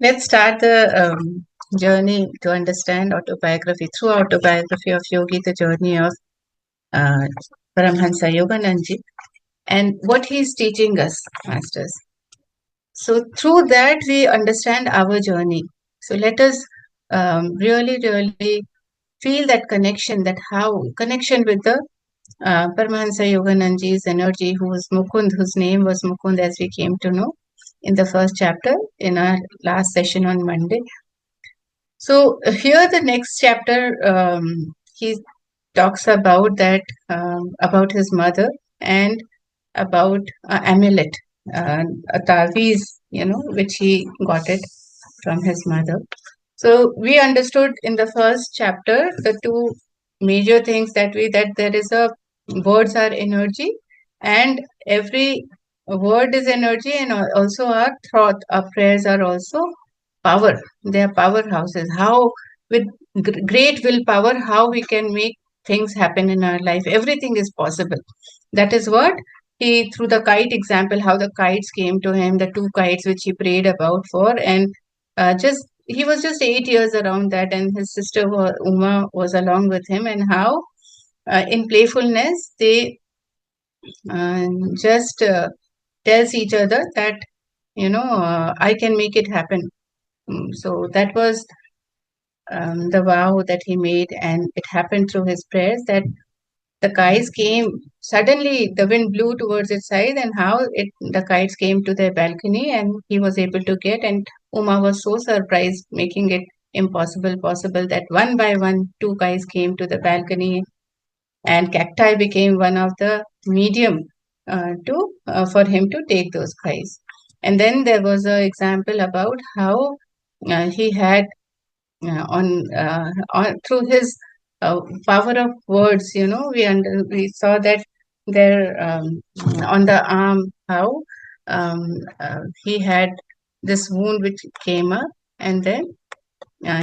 Let's start the journey to understand autobiography. Through autobiography of Yogi, the journey of uh, Paramhansa Yogananji, and what he is teaching us, masters. So through that, we understand our journey. So let us really feel that connection, that how connection with the Paramahansa Yogananji's energy, who was Mukund, whose name was Mukund, as we came to know in the first chapter in our last session on Monday. So here, the next chapter, he talks about that about his mother and about amulet, a taviz, which he got it from his mother. So we understood in the first chapter the two major things that there is a words are energy, and every word is energy, and also our thought, our prayers are also power. They are powerhouses. How with great willpower, how we can make things happen in our life. Everything is possible. That is what he, through the kite example, how the kites came to him, the two kites which he prayed about for, and just he was just 8 years around that, and his sister Uma was along with him, and how in playfulness they just tells each other that I can make it happen. So that was the vow that he made, and it happened through his prayers that the kites came suddenly. The wind blew towards its side, and how the kites came to their balcony, and he was able to get. And Uma was so surprised, making it impossible possible, that one by one, two kites came to the balcony, and cacti became one of the medium to for him to take those kites. And then there was an example about how he had on through his power of words. We saw that there on the arm, how he had this wound which came up, and then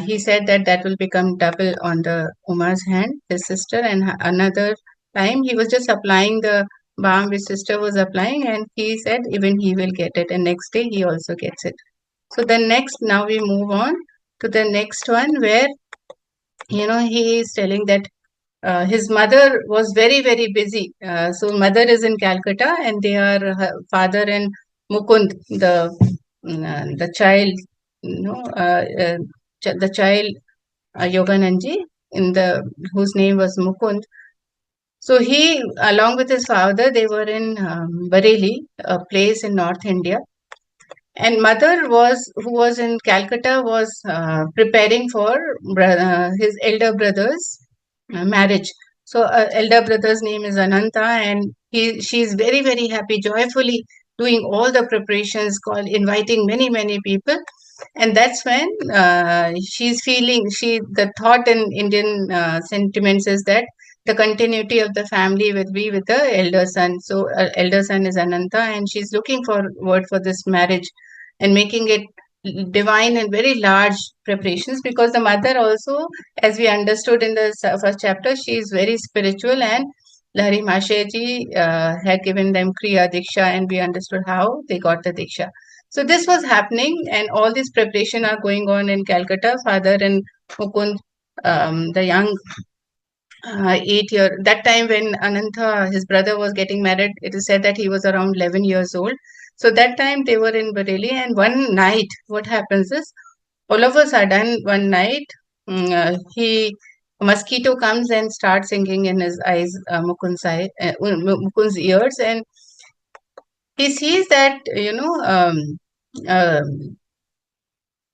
he said that that will become double on the Uma's hand, his sister, and another time he was just applying the balm which sister was applying, and he said even he will get it, and next day he also gets it. So then next, now we move on to the next one, where he is telling that his mother was very busy. So mother is in Calcutta, and they are her father and Mukund, the child, the child Yogananji, in the whose name was Mukund. So he, along with his father, they were in Bareilly, a place in North India. And mother was, who was in Calcutta, was preparing for his elder brother's marriage. So elder brother's name is Ananta, and she is very happy, joyfully doing all the preparations, inviting many people. And that's when she's feeling, the thought in Indian sentiments is that the continuity of the family will be with the elder son. So elder son is Ananta, and she's looking forward for this marriage and making it divine and very large preparations, because the mother also, as we understood in the first chapter, she is very spiritual, and Lahari Masheji had given them Kriya Diksha, and we understood how they got the Diksha. So this was happening, and all these preparation are going on in Calcutta. Father and Mukund, the young 8 year, that time when Ananta, his brother, was getting married, it is said that he was around 11 years old. So that time they were in Bareilly, and one night, what happens is, all of a sudden, one night, a mosquito comes and starts singing in his eyes, Mukund's ears, and he sees that, um,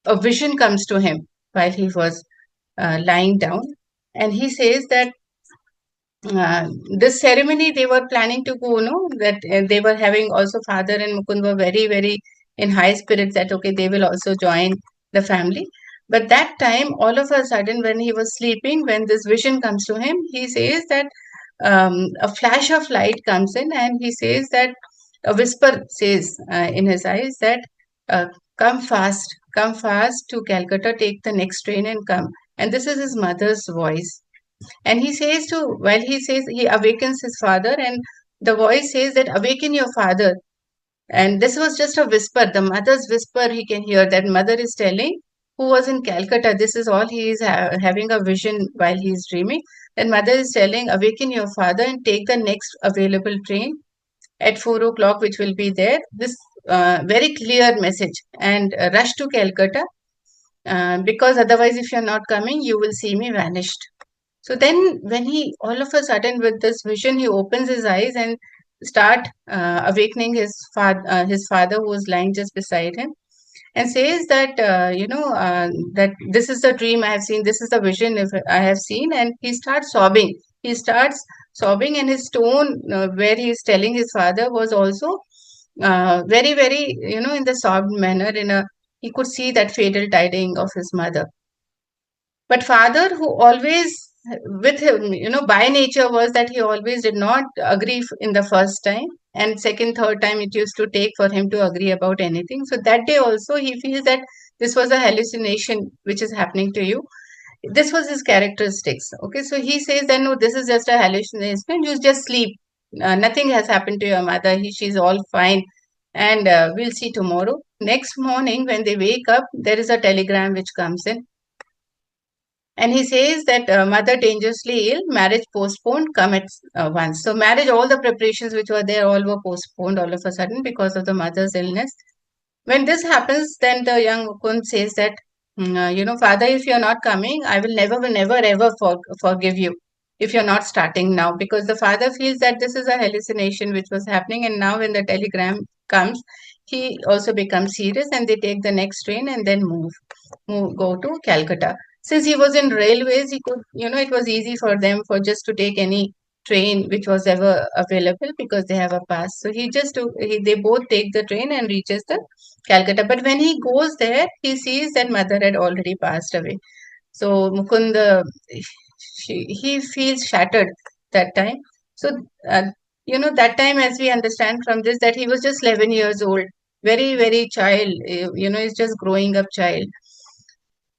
a vision comes to him while he was lying down, and he says that this ceremony they were planning to go, that they were having, also father and Mukund were very in high spirits, that okay, they will also join the family. But that time, all of a sudden, when he was sleeping, when this vision comes to him, he says that a flash of light comes in, and he says that a whisper says in his eyes that uh, come fast to Calcutta, take the next train and come. And this is his mother's voice, and he says to, while he says, he awakens his father, and the voice says that awaken your father. And this was just a whisper, the mother's whisper. He can hear that mother is telling, who was in Calcutta. This is all he is having a vision while he is dreaming. And mother is telling, awaken your father and take the next available train at 4 o'clock, which will be there. This very clear message. And rush to Calcutta, because otherwise, if you're not coming, you will see me vanished. So then, when he all of a sudden with this vision, he opens his eyes and start awakening his father, who was lying just beside him, and says that that this is the dream I have seen, this is the vision if I have seen, and he starts sobbing. He starts sobbing, and his tone where he is telling his father was also very very in the sobbed manner. He could see that fatal tiding of his mother. But father, who always with him, by nature, was that he always did not agree in the first time, and second, third time it used to take for him to agree about anything. So that day also he feels that this was a hallucination which is happening to you. This was his characteristics. Okay, so he says that no, this is just a hallucination. You just sleep. Nothing has happened to your mother. She's all fine, and we'll see tomorrow. Next morning, when they wake up, there is a telegram which comes in. And he says that mother dangerously ill, marriage postponed, come at once. So marriage, all the preparations which were there, all were postponed all of a sudden because of the mother's illness. When this happens, then the young Mukund says that, father, if you're not coming, I will never, never, ever forgive you if you're not starting now. Because the father feels that this is a hallucination which was happening. And now when the telegram comes, he also becomes serious, and they take the next train and then go to Calcutta. Since he was in railways, he could, it was easy for them for just to take any train which was ever available because they have a pass. So they both take the train and reaches the Calcutta. But when he goes there, he sees that mother had already passed away. So Mukund, he feels shattered that time. So, uh, that time, as we understand from this, that he was just 11 years old, very, very child, he's just growing up child.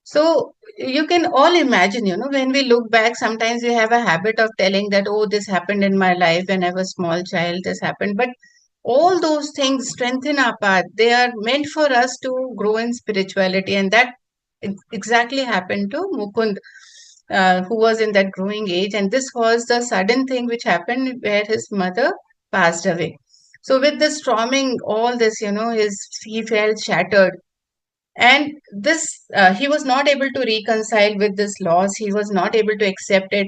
So you can all imagine, when we look back, sometimes we have a habit of telling that, oh, this happened in my life when I was small child, this happened. But all those things strengthen our path. They are meant for us to grow in spirituality. And that exactly happened to Mukund, who was in that growing age. And this was the sudden thing which happened where his mother passed away. So with this storming, all this, he felt shattered. And this, he was not able to reconcile with this loss. He was not able to accept it,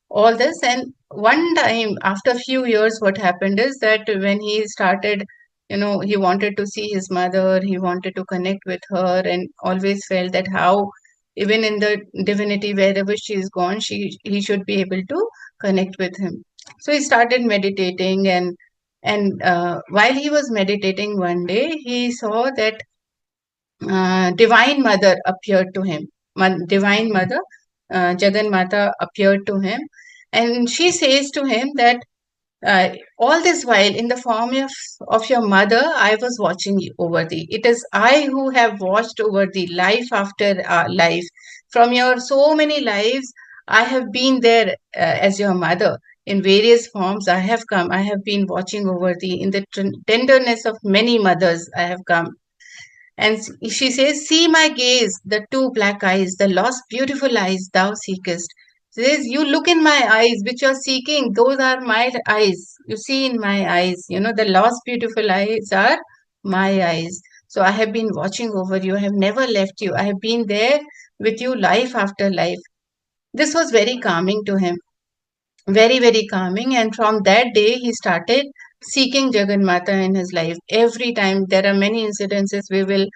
all this. And one time, after a few years, what happened is that when he started, he wanted to see his mother, he wanted to connect with her, and always felt that how, even in the divinity, wherever she is gone, he should be able to connect with him. So he started meditating, and while he was meditating one day, he saw that Divine Mother appeared to him. Divine Mother, Jagan Mata, appeared to him, and she says to him that all this while, in the form of your mother, I was watching over thee. It is I who have watched over thee, life after life. From your so many lives, I have been there as your mother. In various forms, I have come. I have been watching over thee. In the tenderness of many mothers, I have come. And she says, see my gaze, the two black eyes, the lost beautiful eyes thou seekest. She says, you look in my eyes, which you're seeking, those are my eyes. You see in my eyes, the lost beautiful eyes are my eyes. So I have been watching over you. I have never left you. I have been there with you life after life. This was very calming to him, very, very calming. And from that day, he started seeking Jaganmata in his life. Every time, there are many incidences, we will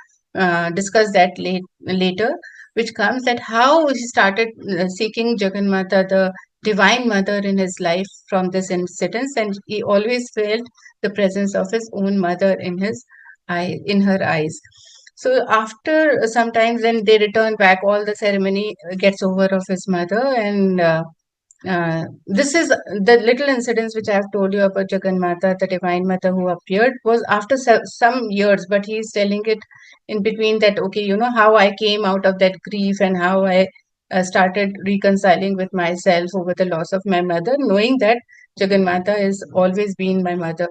discuss that later, which comes that how he started seeking Jaganmata, the Divine Mother, in his life from this incident. And he always felt the presence of his own mother in her eyes. So after sometimes when they return back, all the ceremony gets over of his mother, and this is the little incidents which I have told you about Jagannatha, the Divine Mother who appeared, was after some years, but he is telling it in between that, okay, how I came out of that grief and how I started reconciling with myself over the loss of my mother, knowing that Jagannatha has always been my mother.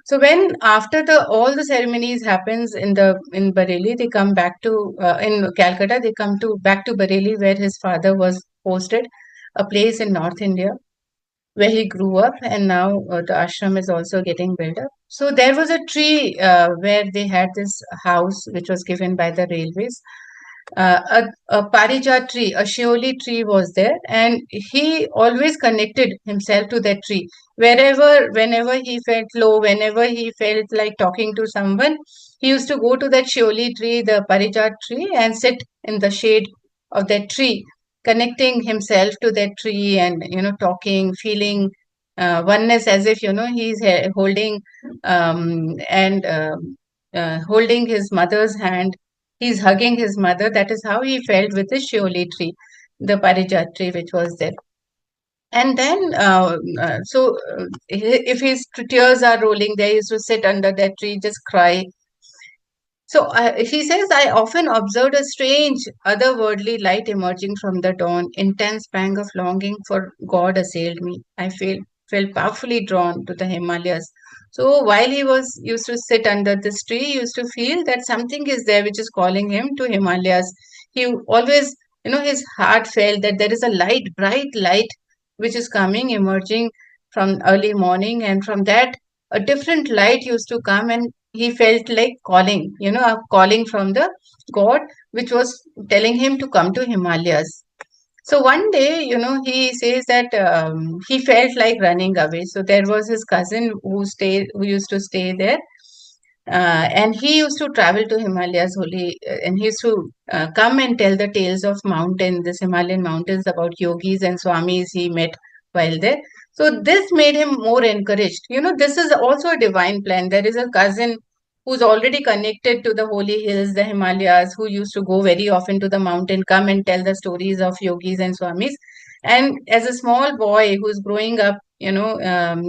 So when after all the ceremonies happens in Bareilly, they come back to in Calcutta. They come to back to Bareilly, where his father was posted, a place in North India where he grew up, and now the ashram is also getting built up. So there was a tree where they had this house, which was given by the railways. A parijat tree, a shioli tree was there, and he always connected himself to that tree. Whenever he felt low, whenever he felt like talking to someone, he used to go to that shioli tree, the parijat tree, and sit in the shade of that tree, connecting himself to that tree, and talking, feeling oneness, as if he's holding and holding his mother's hand. He's hugging his mother. That is how he felt with the shioli tree, the parijat tree, which was there. And then, if his tears are rolling there, he used to sit under that tree, just cry. So he says, I often observed a strange, otherworldly light emerging from the dawn. Intense pang of longing for God assailed me. I felt powerfully drawn to the Himalayas. So while he was used to sit under this tree, he used to feel that something is there which is calling him to Himalayas. He always, his heart felt that there is a light, bright light, which is coming, emerging from early morning, and from that a different light used to come, and he felt like calling, a calling from the God, which was telling him to come to Himalayas. So one day, he says that he felt like running away. So there was his cousin who used to stay there. And he used to travel to Himalayas and he used to come and tell the tales of this Himalayan mountains, about yogis and swamis he met while there. So this made him more encouraged. This is also a divine plan. There is a cousin who's already connected to the holy hills, the Himalayas, who used to go very often to the mountain, come and tell the stories of yogis and swamis. And as a small boy who's growing up,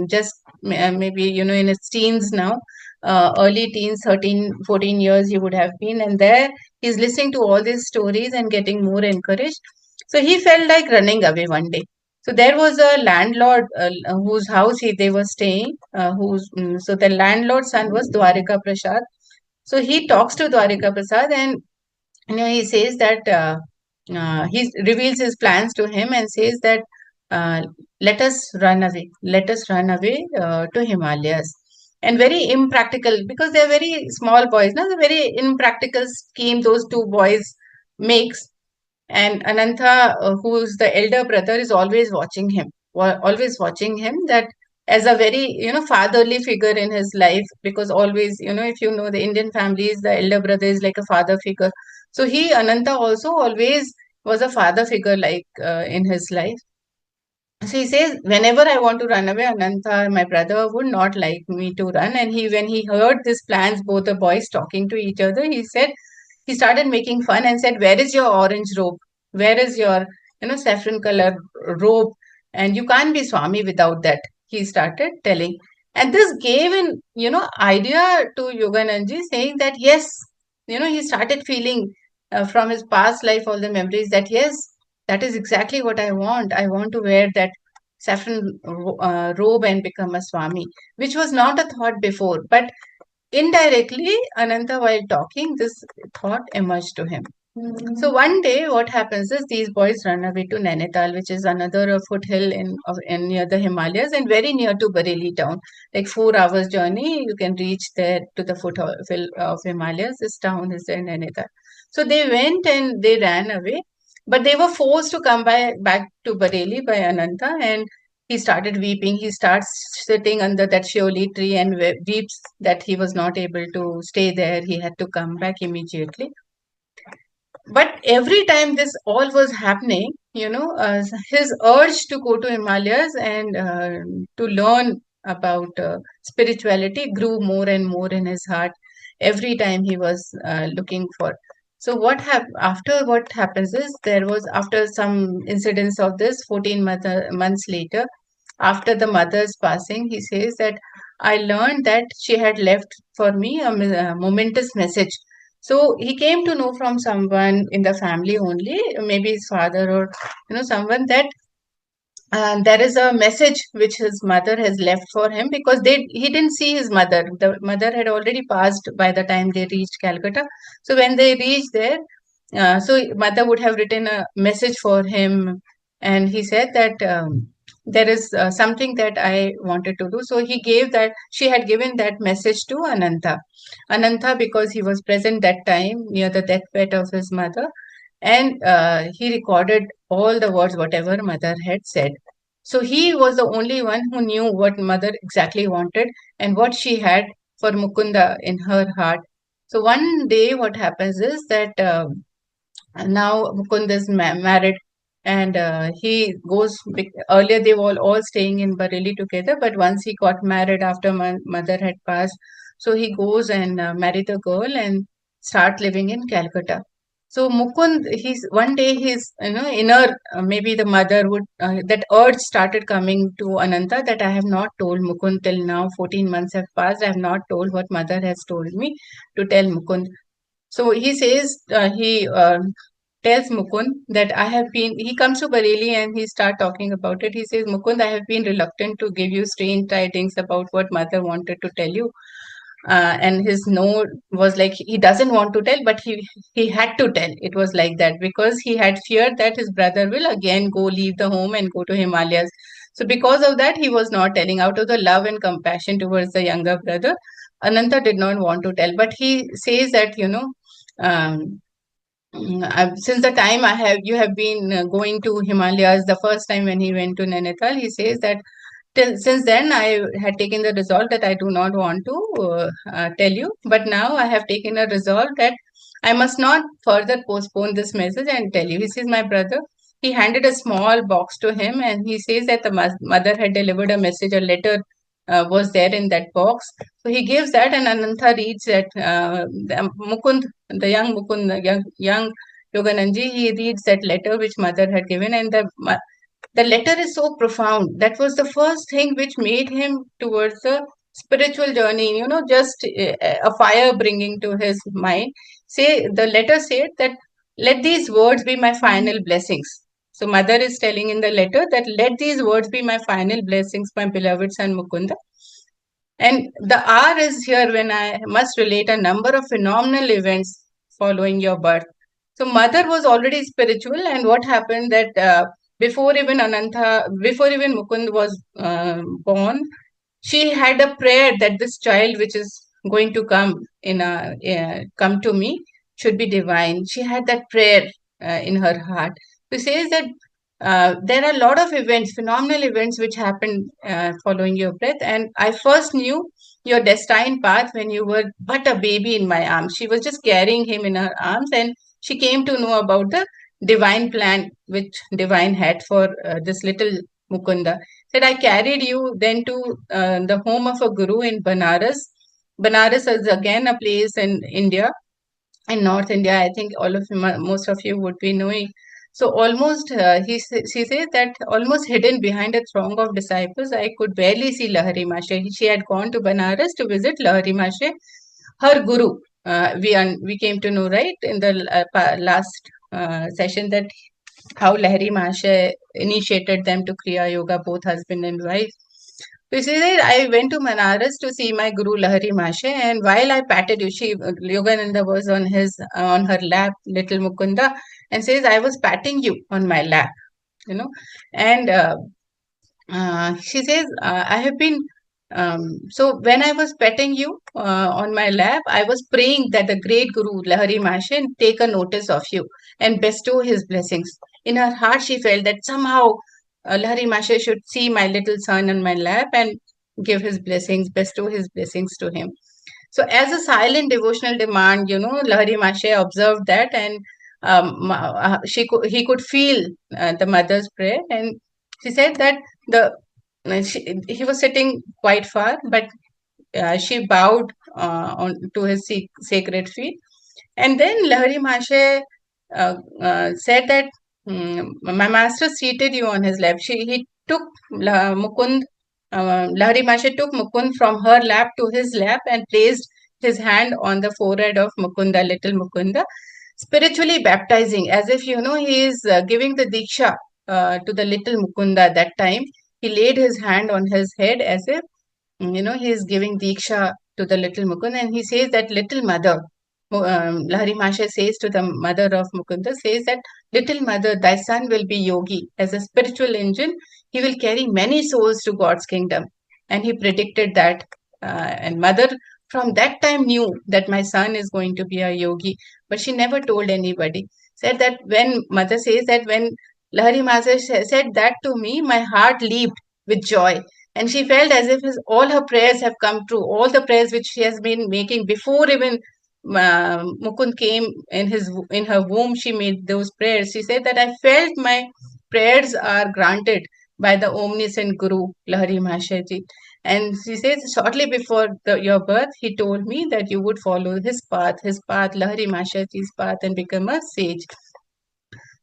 just maybe, in his teens now, early teens, 13, 14 years he would have been. And there he's listening to all these stories and getting more encouraged. So he felt like running away one day. So there was a landlord whose house they were staying, so the landlord's son was Dwarika Prasad. So he talks to Dwarika Prasad, and he says that he reveals his plans to him and says that uh, let us run away to Himalayas. And very impractical, because they're very small boys. Now, the very impractical scheme those two boys makes. And Anantha, who's the elder brother, is always watching him, always watching him, that as a very, fatherly figure in his life, because always, if you know the Indian families, the elder brother is like a father figure. So Anantha also always was a father figure, like in his life. So he says, whenever I want to run away, Anantha, my brother, would not like me to run. And when he heard these plans, both the boys talking to each other, he started making fun and said, where is your orange robe? Where is your, saffron color robe? And you can't be Swami without that. He started telling. And this gave an, idea to Yogananji, saying that, yes, he started feeling from his past life, all the memories, that, yes, that is exactly what I want. I want to wear that saffron robe and become a Swami, which was not a thought before. But indirectly, Ananta, while talking, this thought emerged to him. So one day, what happens is these boys run away to Nainital, which is another foothill in near the Himalayas and very near to Bareilly town. Like 4 hours journey, you can reach there to the foothill of Himalayas. This town is in Nainital. So they went and they ran away, but they were forced to come back to Bareilly by Ananta, and he started weeping. He starts sitting under that shioli tree and weeps that he was not able to stay there. He had to come back immediately. But every time this all was happening, his urge to go to Himalayas and to learn about spirituality grew more and more in his heart every time he was looking for. So after what happens is, there was, after some incidents of this, 14 months later, after the mother's passing, he says that I learned that she had left for me a momentous message. So he came to know from someone in the family only, maybe his father or someone, that And there is a message which his mother has left for him, because he didn't see his mother. The mother had already passed by the time they reached Calcutta. So when they reached there, so mother would have written a message for him, and he said that there is something that I wanted to do. So he gave that, she had given that message to Ananta, because he was present that time near the deathbed of his mother, and he recorded all the words whatever mother had said. So he was the only one who knew what mother exactly wanted and what she had for Mukunda in her heart. So one day what happens is that now Mukund is married, and he goes. Earlier they were all staying in Bareilly together, but once he got married after mother had passed, so he goes and marry the girl and start living in Calcutta. So Mukund, he's one day his inner, maybe the mother would, that urge started coming to Ananta, that I have not told Mukund till now. 14 months have passed. I have not told what mother has told me to tell Mukund. So he says, he tells Mukund that I have been, he comes to Bareilly and he start talking about it. He says, Mukund, I have been reluctant to give you strange tidings about what mother wanted to tell you. And his no was like, he doesn't want to tell, but he had to tell. It was like that, because he had feared that his brother will again go leave the home and go to Himalayas. So because of that, he was not telling. Out of the love and compassion towards the younger brother, Ananta did not want to tell. But he says that, um, since the time you have been going to Himalayas, the first time when he went to Nainital, he says that since then I had taken the resolve that I do not want to tell you, but now I have taken a resolve that I must not further postpone this message and tell you. He says, my brother, he handed a small box to him, and he says that the mother had delivered a message, a letter was there in that box. So he gives that, and Anantha reads that. Mukund, the young Mukund, the young Yogananji, he reads that letter which mother had given, and the letter is so profound. That was the first thing which made him towards the spiritual journey, just a fire bringing to his mind. Say, the letter said that, let these words be my final blessings. So mother is telling in the letter that, let these words be my final blessings, my beloved son Mukunda. And the R is here when I must relate a number of phenomenal events following your birth. So mother was already spiritual, and what happened that before even Mukund was born, she had a prayer that this child which is going to come to me should be divine. She had that prayer in her heart. She says that there are a lot of events, phenomenal events, which happened following your birth, and I first knew your destined path when you were but a baby in my arms. She was just carrying him in her arms, and she came to know about the divine plan which divine had for this little Mukunda. Said, I carried you then to the home of a guru in Banaras. Banaras is again a place in India, in North India. I think most of you would be knowing. So almost, she says that almost hidden behind a throng of disciples, I could barely see Lahari Mashe. She had gone to Banaras to visit Lahari Mashe, her guru. We came to know, right, in the last session, that how Lahari Mashe initiated them to Kriya Yoga, both husband and wife. So she said, I went to Manaras to see my Guru Lahari Mashe, and while I patted you, Yogananda was on her lap, little Mukunda, and says, I was patting you on my lap, and she says, I have been, so when I was petting you on my lap, I was praying that the great Guru Lahari Mashe take a notice of you and bestow his blessings. In her heart, she felt that somehow Lahari Mashe should see my little son on my lap and give his blessings, bestow his blessings to him. So, as a silent devotional demand, Lahari Mashe observed that, and he could feel the mother's prayer, and she said that he was sitting quite far, but she bowed to his sacred feet, and then Lahari Mashe said that, my master seated you on his lap. He took Mukund, Lahari Mashe took Mukund from her lap to his lap and placed his hand on the forehead of Mukunda, little Mukunda, spiritually baptizing, as if, he is giving the Diksha to the little Mukunda that time. He laid his hand on his head as if, he is giving Diksha to the little Mukunda, and he says that little mother, Lahari Masha says to the mother of Mukunda, says that little mother, thy son will be Yogi. As a spiritual engine, he will carry many souls to God's kingdom. And he predicted that. And mother from that time knew that my son is going to be a yogi, but she never told anybody. Said that when mother says that when Lahari Masa said that to me, my heart leaped with joy. And she felt as if all her prayers have come true. All the prayers which she has been making before even Mukund came in her womb, she made those prayers. She said that I felt my prayers are granted by the omniscient Guru, Lahari Mahashaji. And she says, shortly before your birth, he told me that you would follow his path, Lahari Mahashaji's path, and become a sage.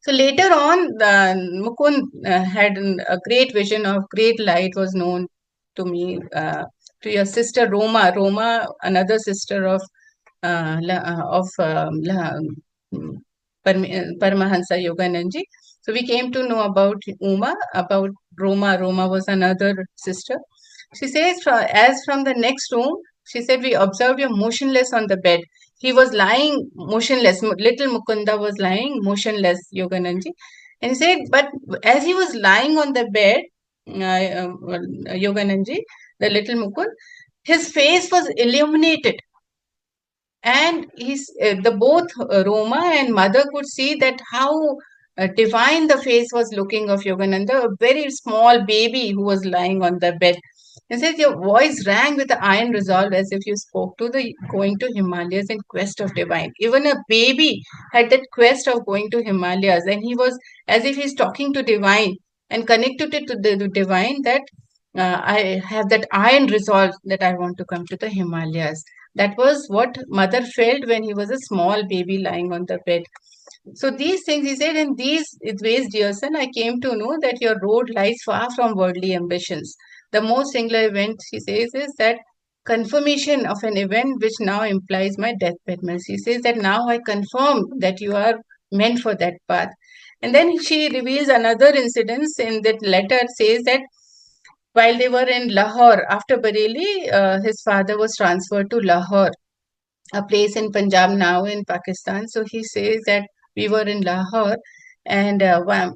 So later on, Mukund had a great vision of great light was known to me, to your sister Roma. Roma, another sister of Paramahansa Yogananji. So we came to know about about Roma. Roma was another sister. She says, as from the next room, she said, we observed you motionless on the bed. He was lying motionless. Little Mukunda was lying motionless, Yogananji. And he said, but as he was lying on the bed, Yogananji, the little Mukund, his face was illuminated. And the both Roma and mother could see that how divine the face was looking of Yogananda, a very small baby who was lying on the bed. And says your voice rang with the iron resolve as if you spoke to the going to Himalayas in quest of divine. Even a baby had that quest of going to Himalayas, and he was as if he's talking to divine and connected it to the divine that I have that iron resolve that I want to come to the Himalayas. That was what mother felt when he was a small baby lying on the bed. So these things, he said, in these ways, dear son, I came to know that your road lies far from worldly ambitions. The most singular event, he says, is that confirmation of an event which now implies my deathbed mercy. He says that now I confirm that you are meant for that path. And then she reveals another incident in that letter, says that while they were in Lahore, after Bareilly, his father was transferred to Lahore, a place in Punjab now in Pakistan. So he says that we were in Lahore, and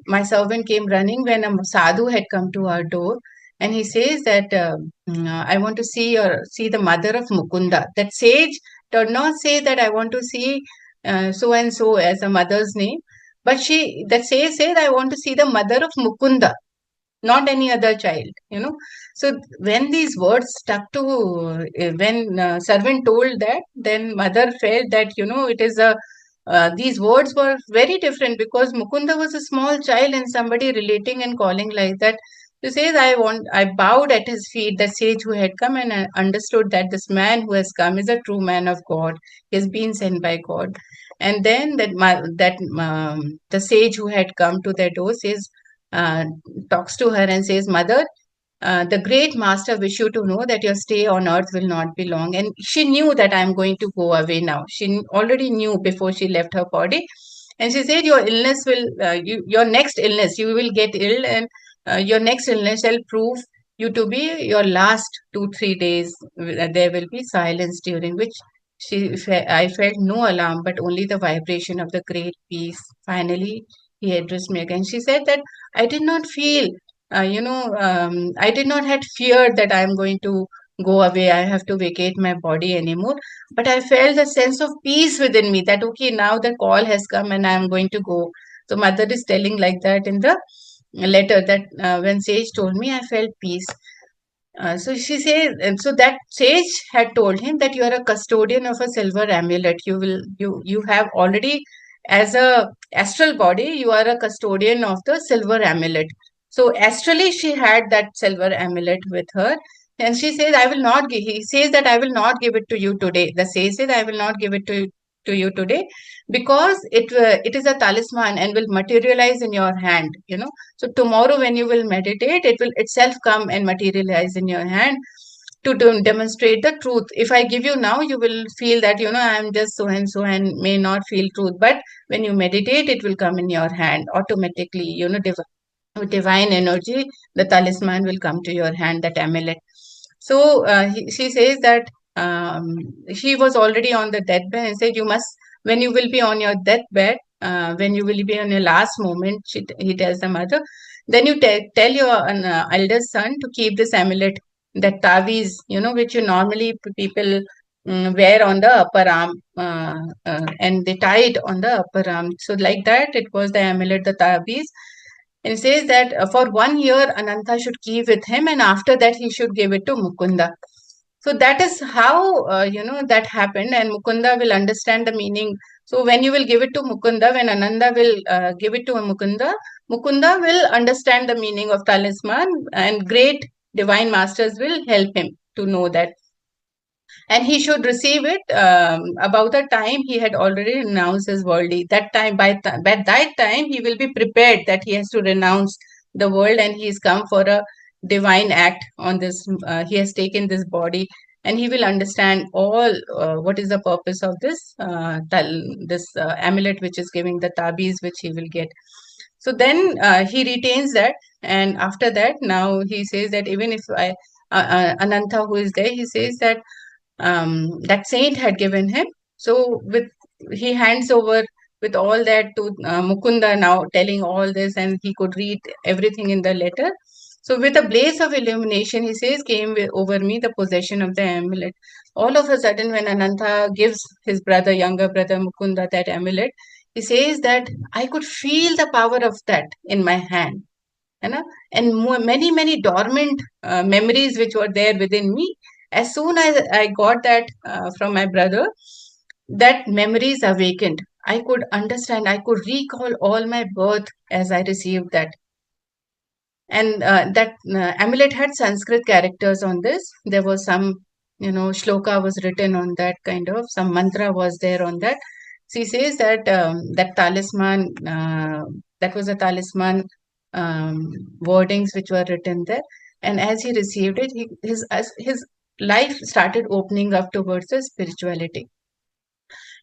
my servant came running when a sadhu had come to our door, and he says that I want to see the mother of Mukunda. That sage did not say that I want to see so and so as a mother's name, but that sage said I want to see the mother of Mukunda, not any other child. So when these words stuck to, when servant told that, then mother felt that, it is these words were very different because Mukunda was a small child and somebody relating and calling like that. He says, I bowed at his feet, the sage who had come, and I understood that this man who has come is a true man of God. He has been sent by God. And then the sage who had come to their door says, uh, talks to her and says, Mother, the great master wish you to know that your stay on earth will not be long. And she knew that I'm going to go away now. She already knew before she left her body. And she said, your illness will, your next illness, you will get ill, and your next illness shall prove you to be your last 2-3 days. There will be silence during which I felt no alarm, but only the vibration of the great peace. Finally, he addressed me again. She said that I did not feel, I did not had fear that I am going to go away. I have to vacate my body anymore. But I felt a sense of peace within me that, okay, now the call has come and I am going to go. So mother is telling like that in the letter that when Sage told me, I felt peace. So she says, and so that sage had told him that you are a custodian of a silver amulet. You have already, as a astral body, you are a custodian of the silver amulet. So astrally, she had that silver amulet with her, and she says, "I will not give." He says that I will not give it to you today. The sage says, "I will not give it to you today because it is a talisman and will materialize in your hand." So tomorrow when you will meditate, it will itself come and materialize in your hand to demonstrate the truth. If I give you now, you will feel that, I am just so and so and may not feel truth. But when you meditate, it will come in your hand automatically, divine energy, the talisman will come to your hand, that amulet. So she says that she was already on the deathbed and said, you must, when you will be on your deathbed, when you will be on your last moment, he tells the mother, then you tell your eldest son to keep this amulet, that taviz, which you normally people wear on the upper arm, and they tie it on the upper arm. So like that, it was the amulet, the taviz. And it says that for 1 year, Ananta should keep with him, and after that, he should give it to Mukunda. So that is how that happened, and Mukunda will understand the meaning. So when you will give it to Mukunda, when Ananda will give it to Mukunda, Mukunda will understand the meaning of talisman, and great divine masters will help him to know that, and he should receive it about the time he had already renounced his worldly. That time, by that time, he will be prepared that he has to renounce the world, and he has come for a divine act on this. He has taken this body, and he will understand all what is the purpose of this amulet, which is giving the tabis, which he will get. So then he retains that, and after that, now he says that even if Ananta, who is there, he says that that saint had given him. So with he hands over with all that to Mukunda, now telling all this, and he could read everything in the letter. So with a blaze of illumination, he says, came over me the possession of the amulet. All of a sudden, when Ananta gives his brother, younger brother Mukunda, that amulet, he says that I could feel the power of that in my hand. है ना? And many, many dormant memories which were there within me. As soon as I got that from my brother, that memories awakened. I could understand, I could recall all my birth as I received that. And that amulet had Sanskrit characters on this. There was some, shloka was written on that, kind of some mantra was there on that. She says that that talisman, that was a talisman wordings which were written there. And as he received it, his life started opening up towards the spirituality.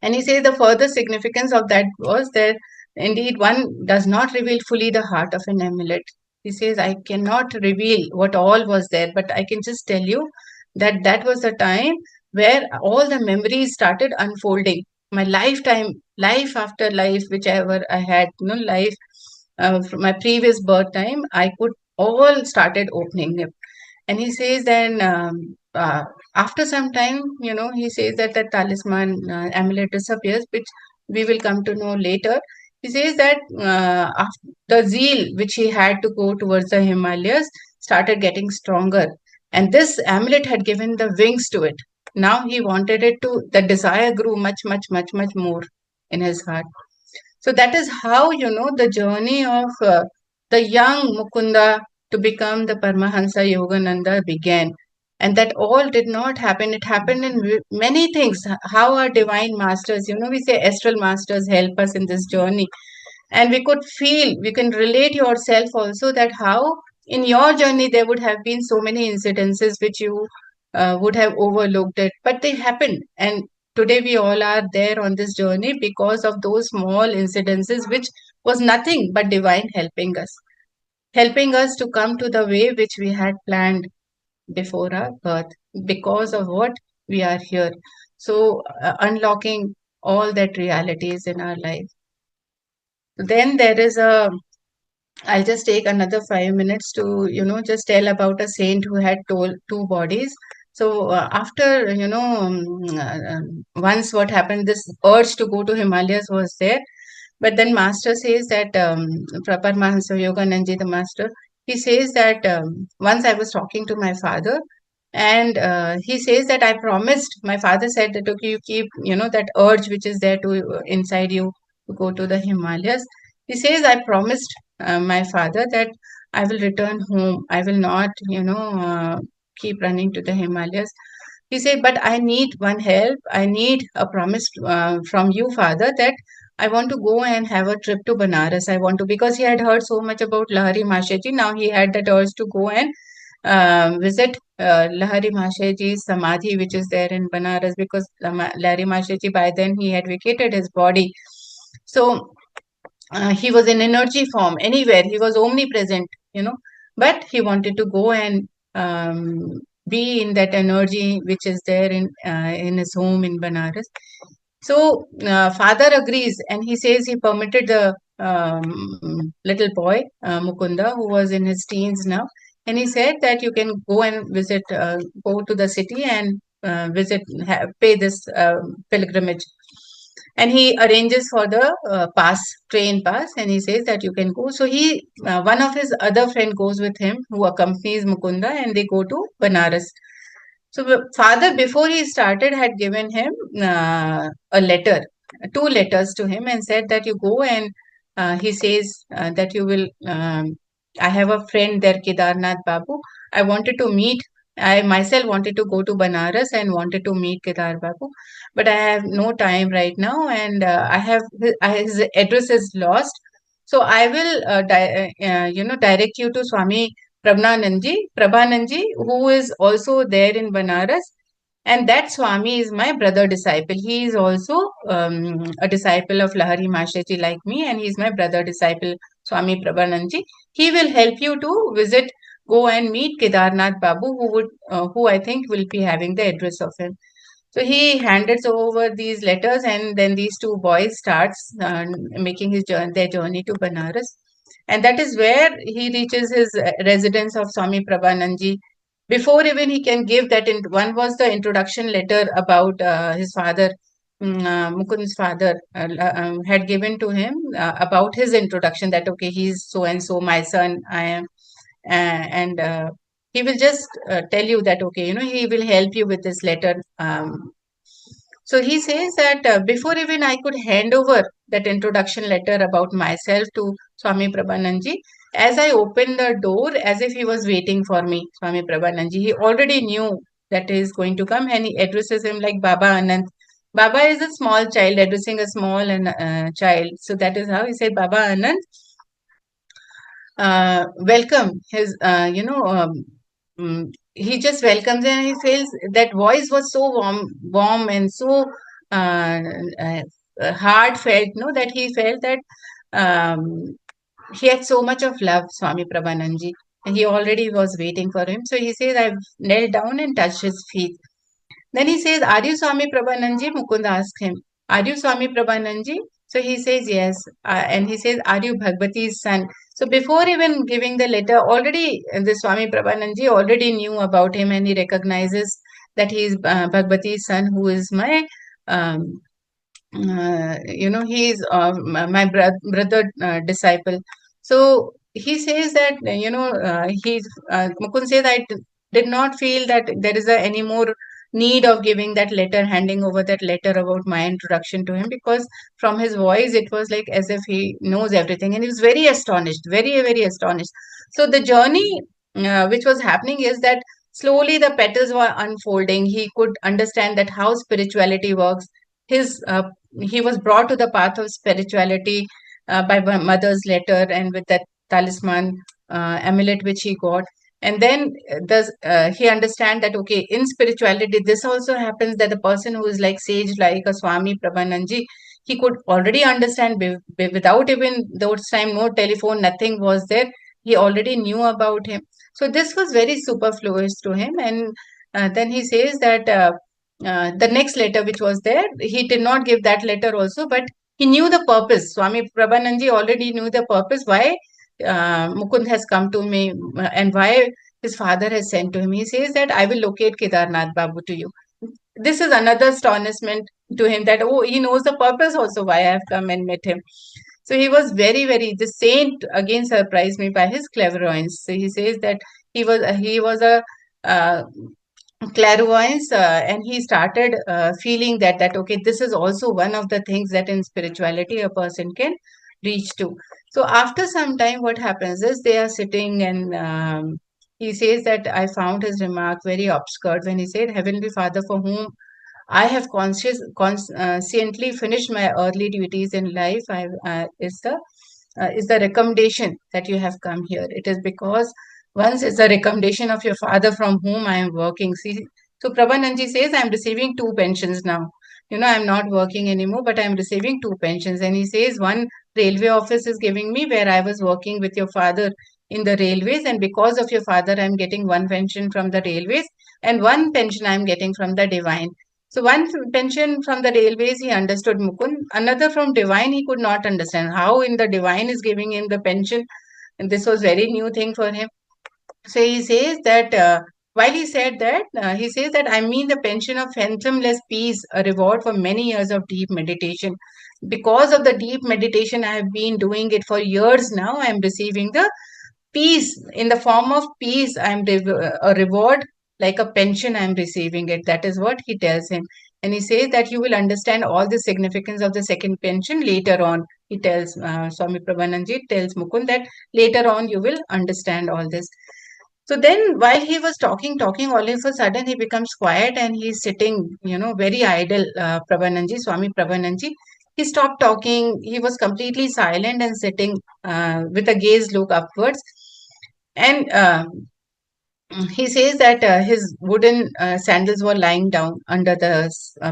And he says the further significance of that was that indeed one does not reveal fully the heart of an amulet. He says, I cannot reveal what all was there, but I can just tell you that that was the time where all the memories started unfolding. My lifetime, life after life, whichever I had, life from my previous birth time, I could all started opening up. And he says then after some time, he says that the talisman amulet disappears, which we will come to know later. He says that after the zeal which he had to go towards the Himalayas started getting stronger, and this amulet had given the wings to it. Now he wanted it to, the desire grew much, much, much, much more in his heart. So that is how, the journey of the young Mukunda to become the Paramahansa Yogananda began. And that all did not happen. It happened in many things. How our divine masters, we say astral masters help us in this journey. And we could feel, we can relate yourself also that how in your journey there would have been so many incidences which you would have overlooked it, but they happened. And today we all are there on this journey because of those small incidences, which was nothing but divine helping us to come to the way which we had planned before our birth, because of what we are here. So unlocking all that realities in our life. Then there is I'll just take another 5 minutes to, just tell about a saint who had told two bodies. So after, once what happened, this urge to go to Himalayas was there. But then master says that, Paramahansa Yogananji, the master, he says that once I was talking to my father, and he says that I promised, my father said that, okay, you keep, that urge which is there to inside you to go to the Himalayas. He says, I promised my father that I will return home. I will not, keep running to the Himalayas. He said, but I need one help. I need a promise from you, father, that I want to go and have a trip to Banaras. I want to, because he had heard so much about Lahari Mashaji. Now he had that urge to go and visit Lahari Mashaji's Samadhi, which is there in Banaras, because Lahari Mashaji, by then he had vacated his body. So he was in energy form anywhere. He was omnipresent, but he wanted to go and be in that energy which is there in his home in Banaras. So father agrees, and he says he permitted the little boy Mukunda, who was in his teens now, and he said that you can go and visit, go to the city and visit, pay this pilgrimage. And he arranges for the train pass, and he says that you can go. So one of his other friend goes with him, who accompanies Mukunda, and they go to Banaras. So the father, before he started, had given him a letter, two letters to him, and said that you go and he says that you will. I have a friend there, Kedarnath Babu. I wanted to meet. I myself wanted to go to Banaras and wanted to meet Kedar Babu, but I have no time right now, and I have his address is lost. So I will, direct you to Swami Prabhananji, who is also there in Banaras. And that Swami is my brother disciple. He is also a disciple of Lahari Mashaji like me, and he is my brother disciple, Swami Prabhananji. He will help you to visit, go and meet Kedarnath Babu, who I think will be having the address of him. So he handed over these letters, and then these two boys starts making their journey to Banaras, and that is where he reaches his residence of Swami Prabhananji. Before even he can give that, one was the introduction letter about his father, Mukund's father had given to him about his introduction, that okay, he's so and so, my son, I am, and he will just tell you that okay, he will help you with this letter. So he says that before even I could hand over that introduction letter about myself to Swami Prabhananji, as I opened the door, as if he was waiting for me, Swami Prabhananji, he already knew that he is going to come, and he addresses him like Baba Anand. Baba is a small child addressing a small and child. So that is how he said, Baba Anand, welcome. He just welcomes, and he feels that voice was so warm and so uh, uh, heartfelt, no, that he felt that um, he had so much of love, Swami Prabhananji, and he already was waiting for him. So he says, I've knelt down and touched his feet. Then he says, are you Swami Prabhananji? Mukund asked him, are you Swami Prabhananji? So he says, yes. And he says, are you Bhagavati's son? So before even giving the letter, already the Swami Prabhananji already knew about him, and he recognizes that he is Bhagavati's son, who is my, he is my brother disciple. So he says that, Mukund says, did not feel that there is any more need of giving that letter, handing over that letter about my introduction to him, because from his voice, it was like as if he knows everything. And he was very astonished, very, very astonished. So the journey which was happening is that slowly the petals were unfolding. He could understand that how spirituality works. His He was brought to the path of spirituality by my mother's letter, and with that talisman amulet which he got. And then he understand that okay, in spirituality this also happens, that the person who is like sage, like a Swami Prabhananji, he could already understand without even those time, no telephone, nothing was there, he already knew about him. So this was very superfluous to him. And then he says that the next letter which was there, he did not give that letter also, but he knew the purpose. Swami Prabhananji already knew the purpose why Mukund has come to me, and why his father has sent to him. He says that I will locate Kedarnath Babu to you. This is another astonishment to him, that oh, he knows the purpose also why I have come and met him. So he was very, very, the saint again surprised me by his clairvoyance. So he says that he was a uh, clairvoyance, and he started feeling that okay, this is also one of the things that in spirituality a person can reach to. So after some time, what happens is they are sitting, and he says that I found his remark very obscure when he said, Heavenly Father, for whom I have consciently finished my early duties in life, is the recommendation that you have come here. It is because once it's a recommendation of your father from whom I am working. See, so Prabhananji says, I'm receiving two pensions now. I'm not working anymore, but I'm receiving two pensions. And he says, one railway office is giving me, where I was working with your father in the railways, and because of your father, I'm getting one pension from the railways and one pension I'm getting from the divine. So one pension from the railways, he understood Mukund. Another from divine, he could not understand how in the divine is giving him the pension, and this was very new thing for him. So he says that while he says that I mean the pension of fathomless peace, a reward for many years of deep meditation. Because of the deep meditation, I have been doing it for years now. I am receiving the peace in the form of peace. A reward like a pension. I am receiving it. That is what he tells him, and he says that you will understand all the significance of the second pension later on. He tells Swami Prabhananji tells Mukund that later on you will understand all this. So then, while he was talking, all of a sudden he becomes quiet and he's sitting, very idle. Swami Prabhananji, he stopped talking. He was completely silent and sitting with a gaze look upwards. And he says that his wooden sandals were lying down under the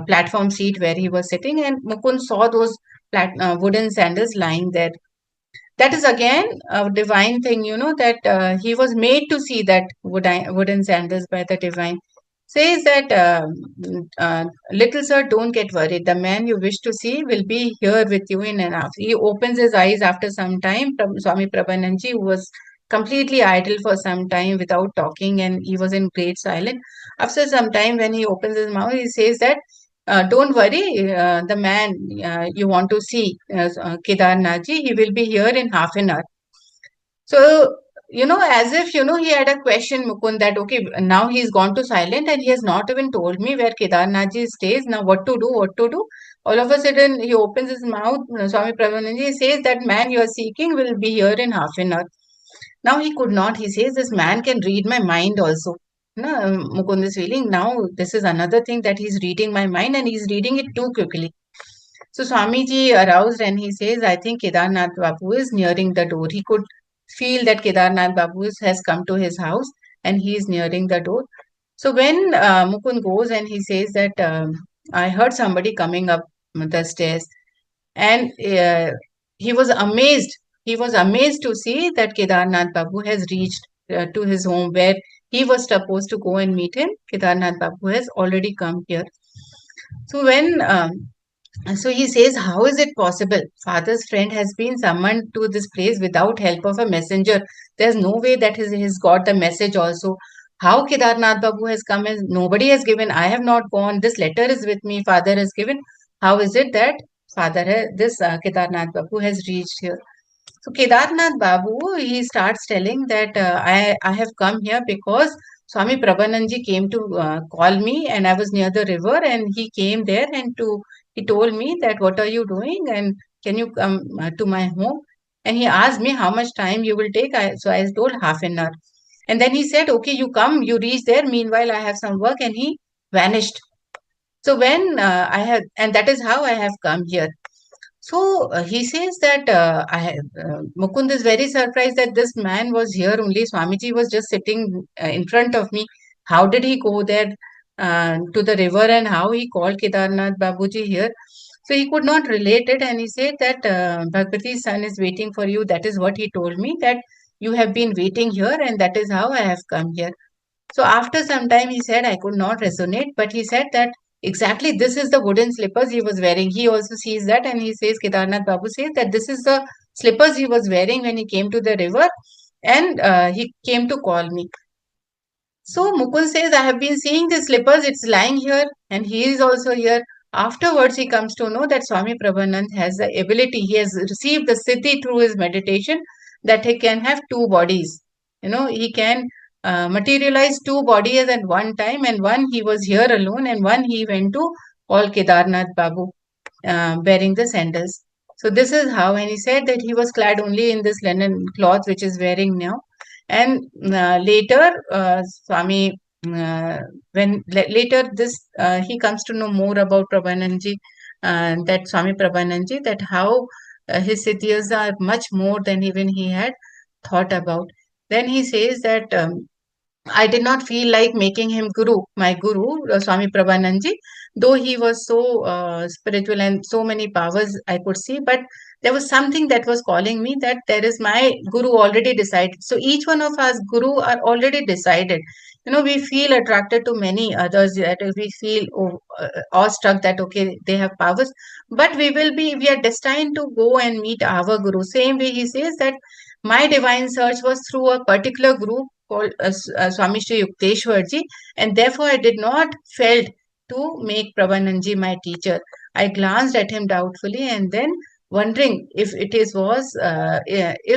platform seat where he was sitting, and Mukund saw those wooden sandals lying there. That is again a divine thing, that he was made to see that wooden sandals by the divine. Says that, little sir, don't get worried. The man you wish to see will be here with you in an hour. He opens his eyes after some time. Swami Prabhananji, who was completely idle for some time without talking, and he was in great silence. After some time, when he opens his mouth, he says that, don't worry, the man you want to see, Kedarnathji, he will be here in half an hour. So, as if, he had a question, Mukund, that, okay, now he's gone to silent and he has not even told me where Kedarnathji stays. Now, what to do, what to do? All of a sudden, he opens his mouth, Swami Prabhananji says that man you are seeking will be here in half an hour. Now, he could not. He says, this man can read my mind also. No, Mukund is feeling now this is another thing that he's reading my mind and he's reading it too quickly. So Swamiji aroused and he says, I think Kedarnath Babu is nearing the door. He could feel that Kedarnath Babu has come to his house and he is nearing the door. So when Mukund goes and he says that, I heard somebody coming up the stairs, and he was amazed. He was amazed to see that Kedarnath Babu has reached to his home where he was supposed to go and meet him. Kedarnath Babu has already come here. So so he says, how is it possible? Father's friend has been summoned to this place without help of a messenger. There's no way that he's got the message also. How Kedarnath Babu has come and nobody has given. I have not gone. This letter is with me. Father has given. How is it that this Kedarnath Babu has reached here? So Kedarnath Babu, he starts telling that I have come here because Swami Prabhananji came to call me, and I was near the river and he came there and he told me that what are you doing and can you come to my home? And he asked me how much time you will take. So I told half an hour. And then he said, okay, you come, you reach there. Meanwhile, I have some work, and he vanished. So when and that is how I have come here. So he says that Mukund is very surprised that this man was here only. Swamiji was just sitting in front of me. How did he go there to the river and how he called Kedarnath Babuji here? So he could not relate it, and he said that Bhagwati's son is waiting for you. That is what he told me, that you have been waiting here, and that is how I have come here. So after some time, he said, I could not resonate, but he said that exactly this is the wooden slippers he was wearing. He also sees that, and he says, Kedarnath Babu says that this is the slippers he was wearing when he came to the river, and he came to call me. So Mukund says, I have been seeing the slippers, it's lying here, and he is also here. Afterwards, he comes to know that Swami Prabhanand has the ability, he has received the siddhi through his meditation, that he can have two bodies. He can materialize two bodies at one time, and one he was here alone, and one he went to all Kedarnath Babu wearing the sandals. So this is how, and he said that he was clad only in this linen cloth which is wearing now. And later, Swami, later this, he comes to know more about Prabhananji, that Swami Prabhananji, that how his siddhis are much more than even he had thought about. Then he says that I did not feel like making him my guru, Swami Prabhananji, though he was so spiritual and so many powers I could see. But there was something that was calling me, that there is my guru already decided. So each one of us guru are already decided. We feel attracted to many others, that we feel awestruck that okay, they have powers, but we are destined to go and meet our guru. Same way he says that my divine search was through a particular group called Swami Shri Yukteswarji, and therefore I did not felt to make Prabhananji my teacher. I glanced at him doubtfully, and then wondering if if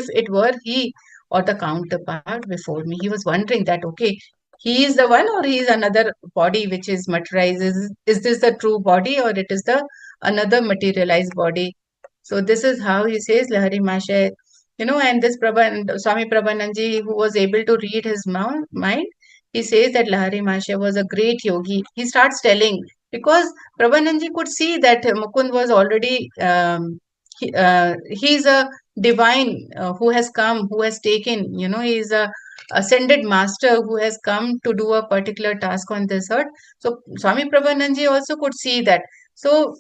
it were he or the counterpart before me. He was wondering that okay, he is the one or he is another body which is materialized. Is this the true body or it is the another materialized body? So this is how he says Lahari Masha, and this Swami Prabhananji, who was able to read his mind, he says that Lahari Masha was a great yogi. He starts telling, because Prabhananji could see that Mukund was already, he's a divine who has come, who has taken, he's a ascended master who has come to do a particular task on this earth. So Swami Prabhananji also could see that. So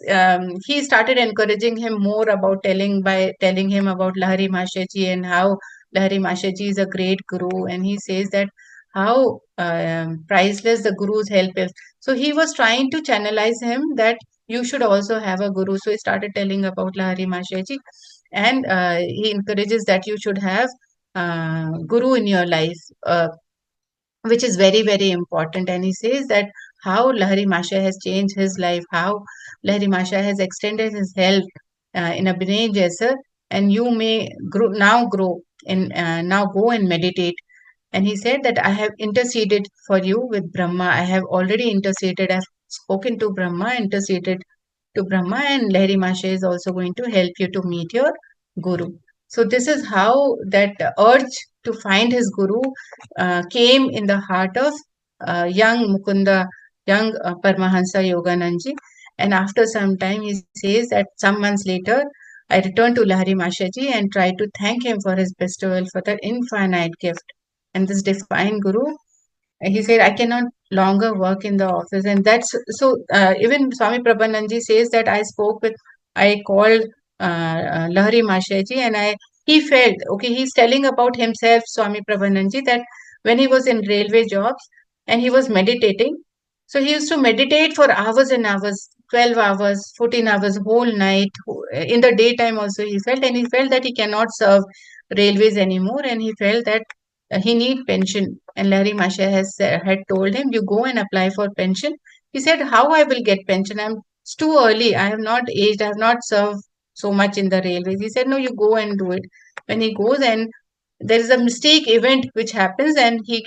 he started encouraging him more about telling him about Lahari Mashaji and how Lahari Mashaji is a great guru, and he says that how priceless the guru's help is. So he was trying to channelize him that you should also have a guru. So he started telling about Lahari Mashaji, and he encourages that you should have guru in your life. Which is very, very important. And he says that how Lahari Masha has changed his life, how Lahari Masha has extended his help in a Binay Jaisa, and you may grow and now go and meditate. And he said that I have interceded for you with Brahma. I have already interceded. I've spoken to Brahma, interceded to Brahma, and Lahari Masha is also going to help you to meet your Guru. So this is how that urge to find his Guru came in the heart of young Mukunda, young Paramahansa Yogananji. And after some time, he says that some months later, I returned to Lahari Mashaji and tried to thank him for his bestowal, for that infinite gift. And this divine Guru, he said, I cannot longer work in the office. And that's so, even Swami Prabhananji says that I called Lahari Mashaji, and he felt, okay, he's telling about himself, Swami Prabhananji, that when he was in railway jobs and he was meditating, so he used to meditate for hours and hours, 12 hours, 14 hours, whole night. In the daytime also and he felt that he cannot serve railways anymore, and he felt that he need pension. And Larry Masha had told him, you go and apply for pension. He said, how I will get pension? It's too early. I have not aged. I have not served so much in the railways. He said, no, you go and do it. When he goes, and there is a mistake event which happens, and he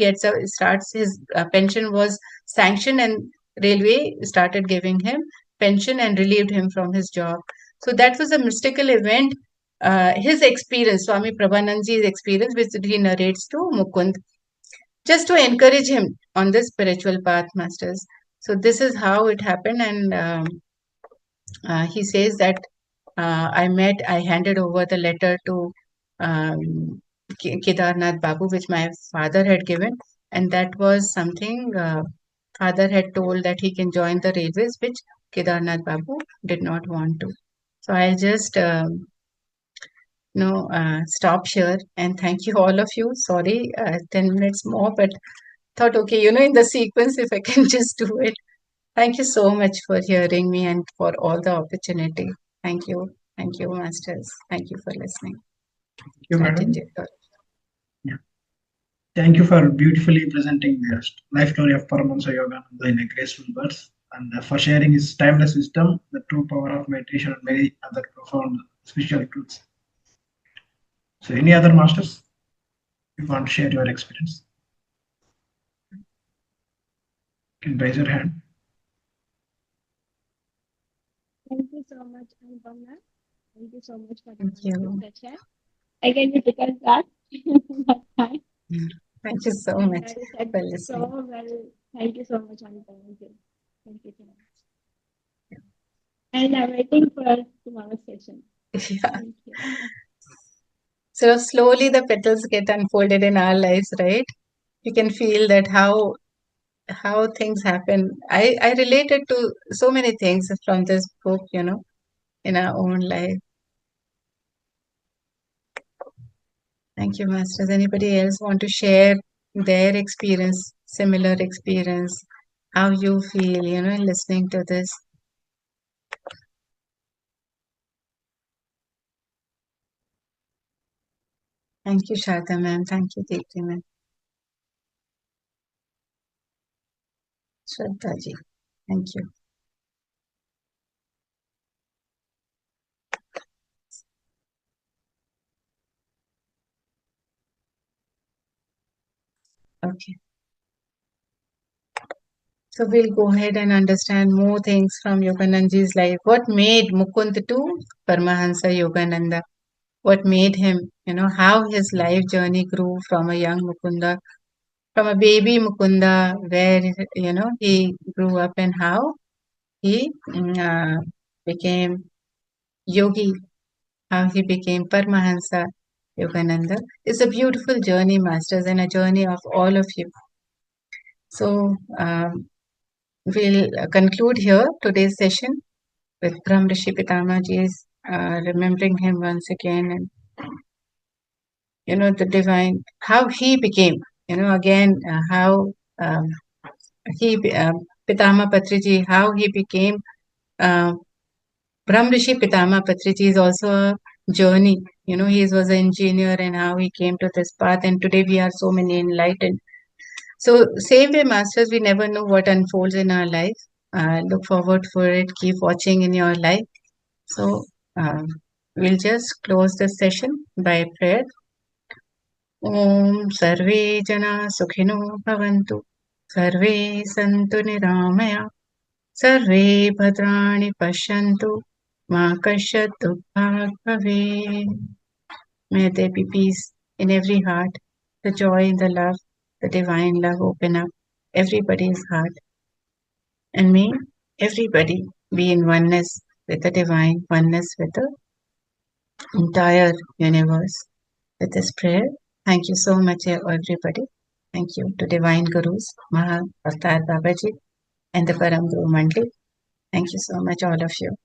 starts his pension was sanctioned, and railway started giving him pension and relieved him from his job. So that was a mystical event. His experience, Swami Prabhananji's experience, which he narrates to Mukund, just to encourage him on this spiritual path, masters. So this is how it happened, and he says that I handed over the letter to Kedarnath Babu, which my father had given, and that was something father had told that he can join the railways, which Kedarnath Babu did not want to. So I'll just stop here and thank you all of you. Sorry, 10 minutes more, but thought, okay, in the sequence, if I can just do it. Thank you so much for hearing me and for all the opportunity. Thank you. Thank you, masters. Thank you for listening. Thank you, madam. Yeah. Thank you for beautifully presenting the life story of Paramahansa Yogananda in a graceful words, and for sharing his timeless wisdom, the true power of meditation, and many other profound spiritual truths. So, any other masters, you want to share your experience? You can raise your hand. Thank you so much, Anupam. Thank you so much for the session. Again, you took us back that time. Thank you so much for listening. So well. Thank you so much, Anupam. Thank you so much. And I'm waiting for tomorrow's session. Yeah. Thank you. So slowly the petals get unfolded in our lives, right? You can feel that how things happen. I related to so many things from this book, in our own life. Thank you, Masters. Anybody else want to share their experience, similar experience, how you feel, listening to this? Thank you, Shada ma'am. Thank you, Deepti ma'am. Shraddha ji. Thank you. Okay. So we'll go ahead and understand more things from Yoganandaji's life. What made Mukund to Paramahansa Yogananda? What made him, how his life journey grew from a young Mukunda, from a baby Mukunda, where, he grew up and how he became Yogi, how he became Paramahansa Yogananda. It's a beautiful journey, Masters, and a journey of all of you. So we'll conclude here today's session with Brahm Rishi Pitamaji's remembering him once again, and the divine, how he became, again, how he, Pitama Patriji, how he became Brahm Rishi Pitama Patriji is also a journey. He was an engineer and how he came to this path, and today we are so many enlightened. So, same way, Masters, we never know what unfolds in our life. Look forward for it. Keep watching in your life. So, we'll just close this session by prayer. Om Sarve Jana Sukhino Bhavantu. Sarve Santu Niramaya. Sarve Bhadrani Pashyantu. Ma Kashyat Dukha Bhave. May there be peace in every heart, the joy, the love, the divine love open up everybody's heart. And may everybody be in oneness with the divine, oneness with the entire universe. With this prayer, thank you so much, everybody. Thank you to Divine Gurus, Mahavatar Babaji, and the Param Guru Mandli. Thank you so much, all of you.